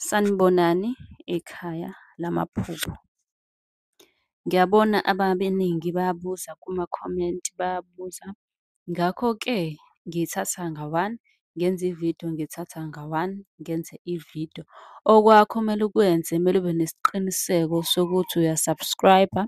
Sanibonani ekhaya lamaphupho. Ngiyabona abaningi bayabuza kuma-comment bayabuza. Ngakho-ke ngithatha nga-one, ngenze ividiyo, ngithatha nga-one, ngenze ividiyo. Okwakho kumele ukwenze, kumele ube nesiqiniseko sokuthi uya-subscribe-a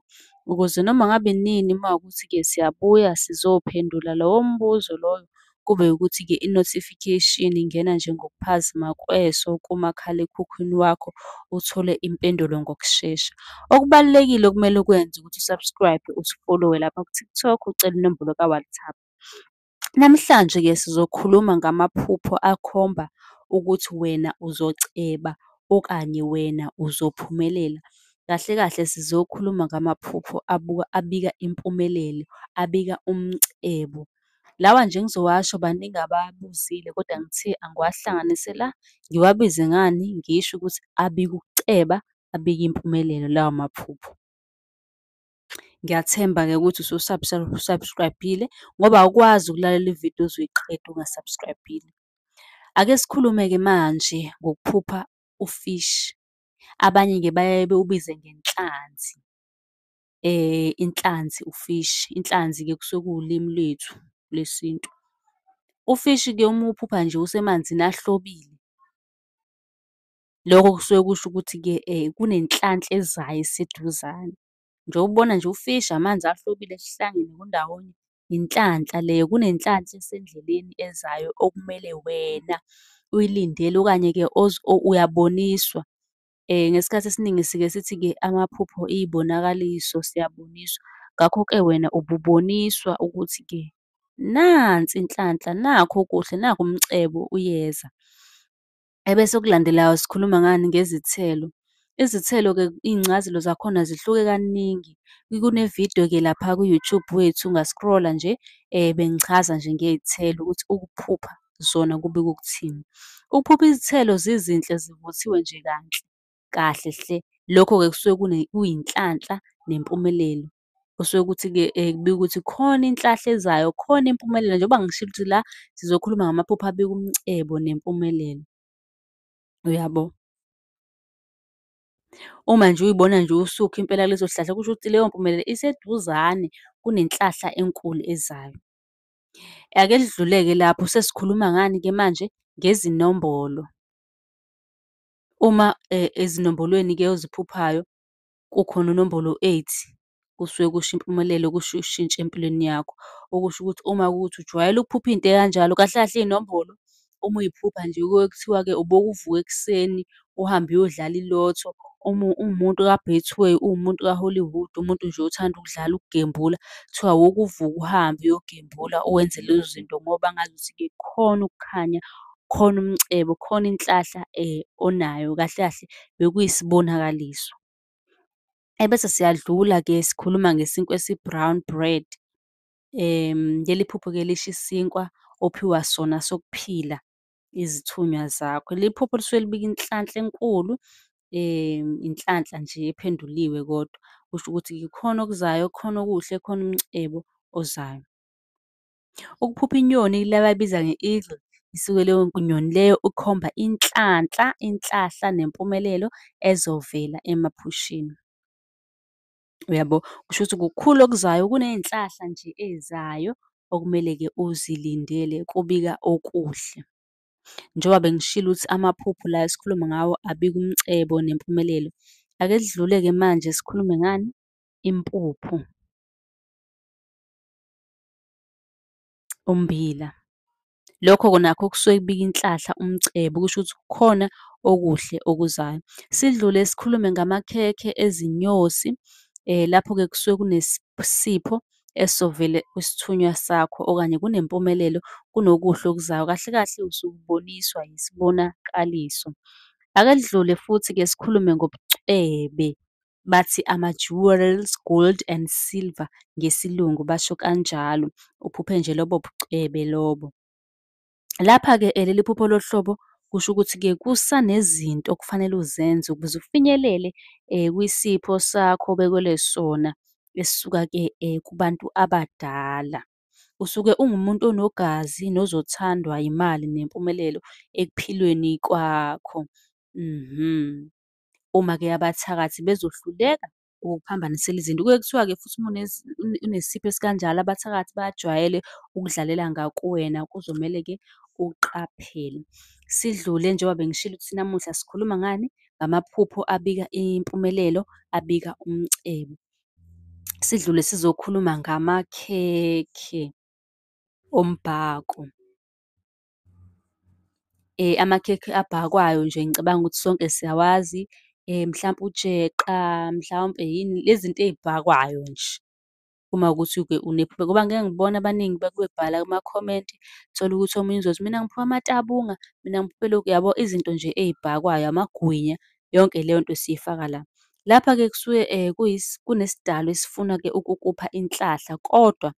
ukuze noma ngabe nini mawukuthi-ke siyabuya sizophendula lowo mbuzo loyo, kube ukuthi-ke i-notification ingena nje ngokuphazima kweso kumakhalekhukhwini wakho, uthole impendulo ngokushesha. Okubalulekile okumele ukwenze ukuthi u-subscribe, usi-follow-we lapha ku-TikTok, ucele inombolo ka-WhatsApp. Namhlanje-ke sizokhuluma ngamaphupho akhomba ukuthi wena uzoceba okanye wena uzophumelela. Kahle kahle sizokhuluma ngamaphupho abika impumelelo, abika umcebo. Lawa nje engizowasho baningi abawabuzile kodwa ngithe angiwahlanganise la, ngiwabize ngani, ngisho ukuthi abika ukuceba, abika impumelelo lawo maphupho. Ngiyathemba-ke ukuthi subscribe-ile ngoba awukwazi ukulalela ividiyo uzoyiqeda unga-subscribe-ile. Ake sikhulume-ke manje ngokuphupha ufishi. Abanye-ke bayaye bewubize ngenhlanzi. Inhlanzi ufishi, inhlanzi-ke kusuke kuwulimi lwethu lesintu. Ufishi-ke uma uwuphupha nje usemanzini ahlobile, lokho kusuke kusho ukuthi-ke kunenhlanhla ezayo eseduzane. Njengoba ubona nje ufishi, amanzi ahlobile kuhlangene kundawonye, inhlanhla leyo, kunenhlanhla esendleleni ezayo okumele wena uyilindele okanye-ke uyaboniswa. Ngesikhathi esiningi sike sithi-ke amaphupho iy'bonakaliso, siyaboniswa. Ngakho-ke wena ububoniswa ukuthi-ke nansi inhlanhla, nakhu okuhle, nakhu umcebo uyeza. Ebese okulandelayo sikhuluma ngani? Ngezithelo. Izithelo-ke iy'ncazelo zakhona zihluke kaningi. Kunevidiyo-ke lapha ku-YouTube wethu unga-scroll-a nje, bengichaza nje ngey'thelo ukuthi ukuphupha zona kube kukuthini. Ukuphupha izithelo zizinhle zivuthiwe nje kahle hle. Lokho-ke kusuke kuyinhlanhla nempumelelo. Kusuke kuthi-ke kubika ukuthi khona inhlahla ezayo, khona impumelelo. Njengoba ngishilo ukuthi la sizokhuluma ngamaphupho abika umcebo nempumelelo. Uyabo? Uma nje uyibona nje usukha impela kuleso sihlahla kusho ukuthi leyo mpumelelo iseduzane kunenhlahla enkulu ezayo. Ake sidluleke lapho sesikhuluma ngani-ke manje? Ngezinombolo. Uma ezinombolweni-ke oziphuphayo kukhona unombolo 8, kusuke kusho impumelelo, kusho ushintsho empilweni yakho. Okusho ukuthi uma kuwukuthi ujwayele ukuphupha into ekanjalo, kahle kahle iy'nombolo uma uy'phupha nje kuke kuthiwa-ke ubokuvuka ekuseni uhambe uyodlala ilotho. Uwumuntu ka-Betway, uwumuntu ka-Hollywood, umuntu nje othanda ukudlala, ukugembula, kuthiwa woke uvuke uhambe uyogembula uwenze lezo zinto ngoba ngazuthi-ke khona ukukhanya, khona umcebo, khona inhlahla onayo. Kahle kahle bekuyisibonakaliso. Ebese siyadlula-ke sikhuluma ngesinkwa esi-brown bread. Leli phupho-ke lisho isinkwa ophiwa sona sokuphila izithunywa zakho. Leli phupho lisuke libika inhlanhla enkulu, inhlanhla nje ephenduliwe kodwa. Kusho ukuthi-ke khona okuzayo, khona okuhle, khona umcebo ozayo. Ukuphupha inyoni le abayibiza nge-eagle, isuke leyo nyoni leyo ikhomba inhlahla nempumelelo ezovela emaphushini. Uyabo? Kusho ukuthi kukhulu okuzayo, kuney'nhlahla nje ey'zayo okumele-ke uzilindele kubika okuhle. Njengoba bengishilo ukuthi amaphupho la esikhuluma ngawo abika umcebo nempumelelo. Ake sidlule-ke manje sikhulume ngani? Impuphu. Ummbila. Lokho nakho kusuke kubika inhlahla, umcebo, kusho ukuthi kukhona okuhle okuzayo. Sidlule sikhulume ngamakhekhe ezinyosi. Lapho-ke kusuke kunesipho esizovela kwisithunywa sakho okanye kunempumelelo, kunokuhle okuzayo. Kahle kahle usuke uboniswa yisibonakaliso. Ake sidlule futhi-ke sikhulume ngobucwebe. Bathi ama-jewelries, gold and silver ngesiLungu basho kanjalo. Uphuphe nje lobo bucwebe lobo. Lapha-ke leli phupho lohlobo kusho ukuthi-ke kusanezinto okufanele uzenze ukuze ufinyelele kwisipho sakho obekelwe sona esisuka-ke kubantu abadala. Usuke ungumuntu onogazi nozothandwa imali nempumelelo ekuphilweni kwakho. Mhm. Uma-ke abathakathi bezohluleka ukuphambanisela izinto, kuye kuthiwa-ke futhi uma unesipho esikanjalo, abathakathi bajwayele ukudlalela ngakuwena, kuzomele-ke uqaphele. Sidlule njengoba bengishilo ukuthi namuhla sikhuluma ngani? Ngamaphupho abika impumelelo, abika umcebo. Sidlule sizokhuluma ngamakhekhe ombhako. Amakhekhe abhakwayo nje ngicabanga ukuthi sonke siyawazi, mhlampe ujeqa, mhlawumpe yini, lezi zinto ey'bhakwayo nje. Uma kuwukuthi-ke unephupho, ngoba ngike ngibone abaningi bebhala kumakhomenti, uthole ukuthi omunye uzothi mina ngiphiwe amatabunga, mina ngiphiwe lokhu, yabo izinto nje ey'bhakwayo, amagwinya, yonke leyo nto siyifaka la. Lapha-ke kusuke kunesidalwa esifuna-ke ukukupha inhlahla, kodwa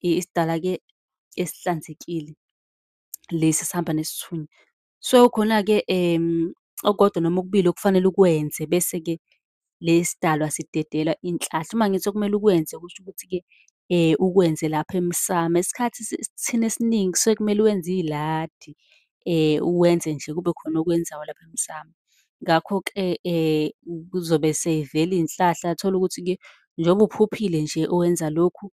isidala-ke esihlanzekile, lesi esihamba nesithunywa. So khona-ke okukodwa noma okubili okufanele ukwenze bese-ke lesi sidalwa sidedelwa inhlahla. Uma ngithi okumele ukwenze kusho ukuthi-ke ukwenze lapha emsamo. Isikhathi thina esiningi kusuke kumele wenze iy'ladi, uwenze nje kube khona okwenzayo lapha emsamo. Ngakho-ke kuzobe sey'vela iy'nhlahla, thole ukuthi-ke njengoba uphuphile nje owenza lokhu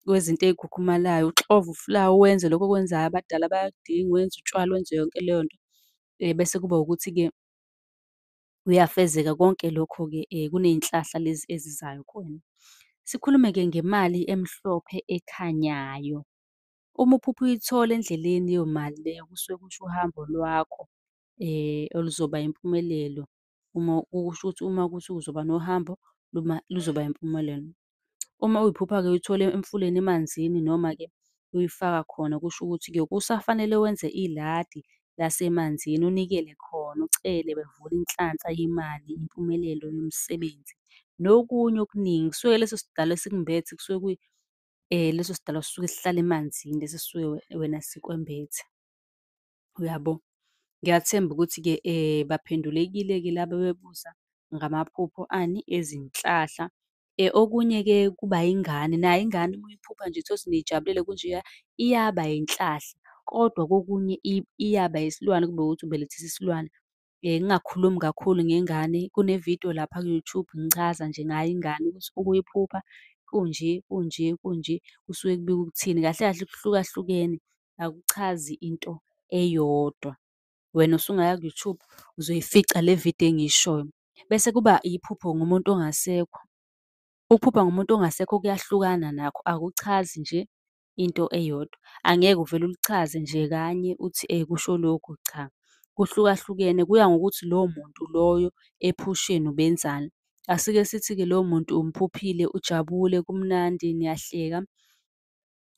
kwezinto ey'khukhumalayo, uxove ufulawa wenze lokhu okwenzayo, abadala bayakudinga, wenze utshwala, wenze yonke leyo nto. Bese kuba ukuthi-ke kuyafezeka konke lokho-ke kuney'nhlahla lezi ezizayo kuwena. Sikhulume-ke ngemali emhlophe ekhanyayo. Uma uphupha uyithola endleleni leyo mali leyo, kusuke kusho uhambo lwakho oluzoba impumelelo. Kusho ukuthi uma kuthi uzoba nohambo luzoba impumelelo. Uma uyiphupha-ke uyithole emfuleni, emanzini, noma-ke uyifaka khona, kusho ukuthi-ke kusafanele wenze iladi lasemanzini, unikele khona, ucele bevule inhlanhla yemali, impumelelo yomsebenzi, nokunye okuningi. Kusuke leso sidalwa esikumbethe kusuke leso sidalwa sisuke sihlala emanzini, lesi esisuke wena sikwembethe, uyabo? Ngiyathemba ukuthi-ke baphendulekile-ke laba bebuza ngamaphupho ani, ezinhlahla. Okunye-ke kuba ingane, nayo ingane uma uyiphupha nje uthole ukuthi niyijabulele kunjeya, iyaba inhlahla, kodwa kokunye iyaba isilwane kube ukuthi ubelethisa isilwane. Ngingakhulumi kakhulu ngengane, kune-video lapha ku-YouTube ngichaza nje ngayo ingane ukuthi ukuyiphupha kunje, kunje, kunje, kusuke kubika ukuthini. Kahle kahle kuhlukahlukene, akuchazi into eyodwa. Wena usungaya ku-YouTube uzoyifica le video engiyishoyo. Bese kuba iphupho ngomuntu ongasekho. Ukuphupha ngomuntu ongasekho kuyahlukana nakho, akuchazi nje into eyodwa. Angeke uvele ulichaze nje kanye uthi kusho lokhu, cha. Kuhlukahlukene, kuya ngokuthi lowo muntu loyo ephusheni ubenzani. Asike sithi-ke lowo muntu umphuphile, ujabule, kumnandi, niyahleka,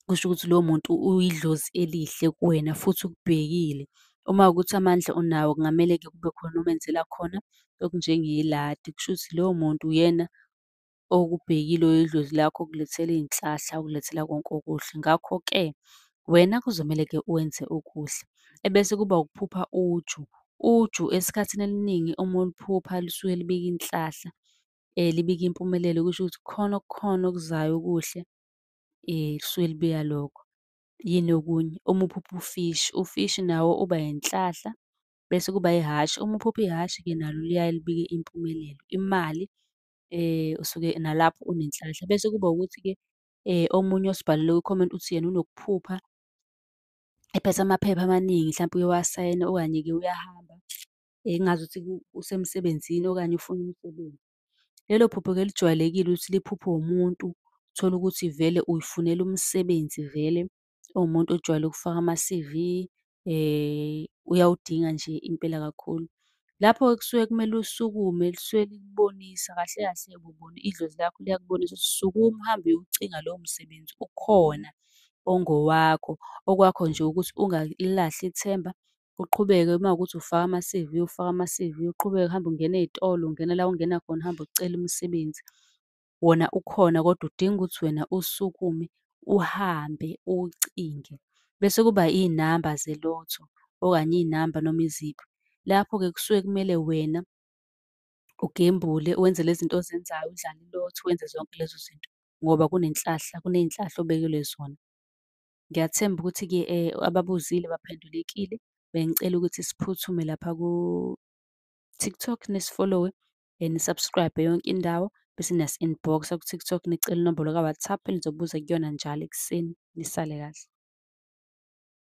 kusho ukuthi lowo muntu uyidlozi elihle kuwena futhi ukubhekile. Uma kuwukuthi amandla unawo kungamele-ke kube khona omenzela khona okunjengeladi, kusho ukuthi lowo muntu uyena okubhekile idlozi lakho, okulethela iy'nhlahla, okulethela konke okuhle. Ngakho-ke wena kuzomele-ke wenze okuhle. Ebese kuba ukuphupha uju. Uju esikhathini eliningi uma uliphupha lisuke libika inhlahla, libika impumelelo, kusho ukuthi khona okukhona okuzayo okuhle, lisuke libika lokho. Yini okunye? Uma uphupha ufishi, ufishi nawo uba inhlahla, bese kuba ihhashi. Uma uphupha ihhashi-ke nalo liyaye libike impumelelo, imali, usuke nalapho unenhlanhla. Bese kuba ukuthi-ke omunye osibhalele kwikhomenti uthi yena unokuphupha ephethe amaphepha amaningi, hlampe uyowasayina okanye-ke uyahamba, kungazuthi usemsebenzini okanye ufuna umsebenzi. Lelo phupho-ke lijwayelekile ukuthi liphuphwe umuntu, uthole ukuthi vele uy'funela umsebenzi vele, uwumuntu ojwayele ukufaka ama-C_V, uyawudinga nje impela kakhulu. Lapho-ke kusuke kumele usukume, lisuke likubonisa kahle kahle idlozi lakho liyakubonisa ukuthi sukuma uhambe uyowucinga lowo msebenzi ukhona ongowakho. Okwakho nje ukuthi ungalilahli ithemba, uqhubeke uma kuwukuthi ufaka ama-C_V, ufake ama-C_V, uqhubeke uhambe ungena ey'tolo, ungena la ongena khona, uhambe ucela umsebenzi. Wona ukhona kodwa udinga ukuthi wena usukume uhambe uwucinge. Bese kuba iy'namba ze-lotto okanye iy'namba noma iziphi. Lapho-ke kusuke kumele wena ugembule wenze lezi zinto ozenzayo, udlale i-lotto, wenze zonke lezo zinto ngoba kuney'nhlahla obekelwe zona. Ngiyathemba ukuthi-ke ababuzile baphendulekile. bengicela ukuthi siphuthume lapha ku-TikTok nisi-follow-we, ni-subscribe-e yonke indawo, bese niyasi-inbox-a ku-TikTok nicele inombolo ka-WhatsApp enizobuza kuyona njalo ekuseni. Nisale kahle.